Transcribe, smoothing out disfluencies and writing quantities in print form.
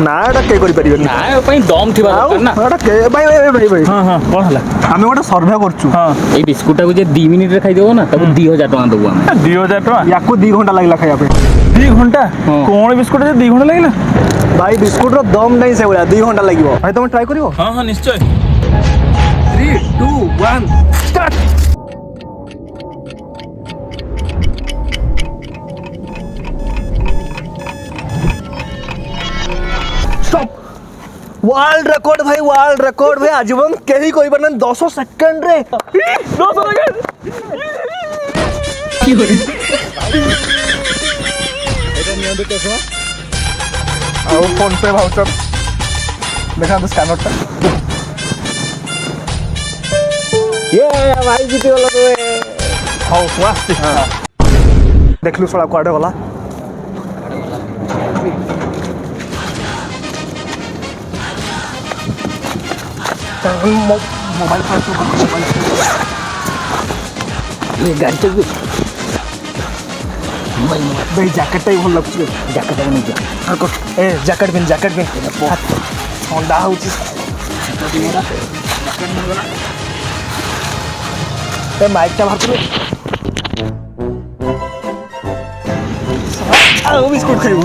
ନା ଏଟା କେହି କରିପାରିବେନି। ନା ଏ ପାଇଁ ଦମ ଥିବା ଦରକାର ନା। ଏଟା କେ ଭାଇ ଭାଇ ଭାଇ ଭାଇ ହଁ ହଁ କଣ ହେଲା? ଆମେ ଗୋଟେ ସର୍ଭେ କରୁଛୁ। ହଁ ଏଇ ବିସ୍କୁଟଟାକୁ ଯେ 2 ମିନିଟରେ ଖାଇଦେବ ନା ତାକୁ 2000 ଟଙ୍କା ଦେବୁ ଆମେ। 2000 ଟଙ୍କା? ୟାକୁ 2 ଘଣ୍ଟା ଲାଗିଲା ଖାଇବା ପାଇଁ। 2 ଘଣ୍ଟା? ହଁ। କଣ ବିସ୍କୁଟ ଯେ 2 ଘଣ୍ଟା ଲାଗିଲା? ଭାଇ ବିସ୍କୁଟର ଦମ ନାହିଁ ସେଇଭଳିଆ 2 ଘଣ୍ଟା ଲାଗିବ। ଭାଇ ତମେ ଟ୍ରାଏ କରିବ? ହଁ ହଁ ନିଶ୍ଚୟ। 3 2 1 ଷ୍ଟାର୍ଟ। ଷ୍ଟପ୍। वर्ल्ड रेकॉर्ड भाई वर्ल्ड रेकॉर्ड भाई आजीवन केही कोई बरन 10 सेकंड रे 10 सेकंड কি করে এটা নিয়ন্ত্রণ করছো ଆଉ ଫୋନ ପେ ଭାଉଚର ଦେଖାନ୍ତୁ ସ୍କାନରଟା ଭାଇ ଜିତି ଗଲ ତମେ। ହଉ ମୁଁ ଆସିଛି ଦେଖିଲୁ ଶଳା କୁଆଡ଼େ ଗଲା ମୋବାଇଲ ଗାଡ଼ି ଚଲୁ ଭାଇ ଜ୍ୟାକେଟଟା ବି ଭଲ ଲାଗୁଛି ଜ୍ୟାକେଟ ନେଇଯିବା। ଏ ଜ୍ୟାକେଟ ପିନ୍ଧ ଥଣ୍ଡା ହେଉଛି ଏ ମାଇକଟା ବାହାର କରୁ ଆଉ ବିସ୍କୁଟ ଖାଇବୁ